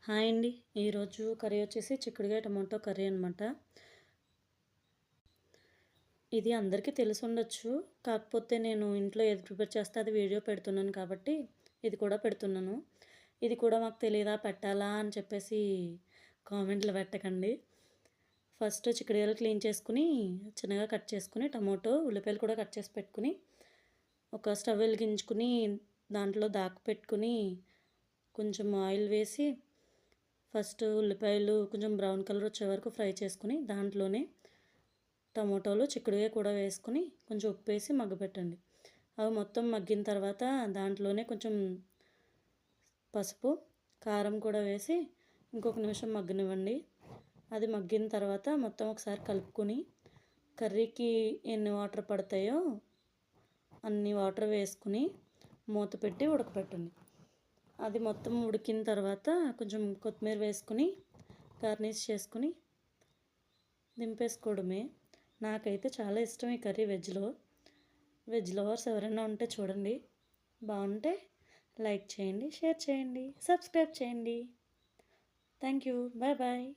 Hi అండి. ఈరోజు curry వచ్చేసి చిక్కుడుగాయ టమాటో కర్రీ అనమాట. ఇది అందరికీ తెలిసుండొచ్చు. కాకపోతే నేను ఇంట్లో ఏది ప్రిపేర్ చేస్తే అది వీడియో పెడుతున్నాను కాబట్టి ఇది కూడా పెడుతున్నాను. ఇది కూడా మాకు తెలీదా పెట్టాలా అని చెప్పేసి కామెంట్లు పెట్టకండి. ఫస్ట్ చిక్కుడుగాయలు క్లీన్ చేసుకుని చిన్నగా కట్ చేసుకుని టమాటో, ఉల్లిపాయలు కూడా కట్ చేసి పెట్టుకుని ఒక స్టవ్ వెలిగించుకుని దాంట్లో పెట్టుకుని కొంచెం ఆయిల్ వేసి ఫస్ట్ ఉల్లిపాయలు కొంచెం బ్రౌన్ కలర్ వచ్చే వరకు ఫ్రై చేసుకుని దాంట్లోనే టమోటాలు చిక్కుడుగాయ కూడా వేసుకుని కొంచెం ఉప్పు వేసి మగ్గపెట్టండి. అవి మొత్తం మగ్గిన తర్వాత దాంట్లోనే కొంచెం పసుపు, కారం కూడా వేసి ఇంకొక నిమిషం మగ్గనివ్వండి. అది మగ్గిన తర్వాత మొత్తం ఒకసారి కలుపుకొని కర్రీకి ఎన్ని వాటర్ పడతాయో అన్ని వాటర్ వేసుకుని మూత పెట్టి ఉడకపెట్టండి. అది మొత్తం ఉడికిన తర్వాత కొంచెం కొత్తిమీర వేసుకుని గార్నిష్ చేసుకుని దింపేసుకోవడమే. నాకైతే చాలా ఇష్టం ఈ కర్రీ వెజ్ లవర్స్ ఎవరైనా ఉంటే చూడండి, బాగుంటే లైక్ చేయండి, షేర్ చేయండి, సబ్స్క్రైబ్ చేయండి. Thank you. Bye bye.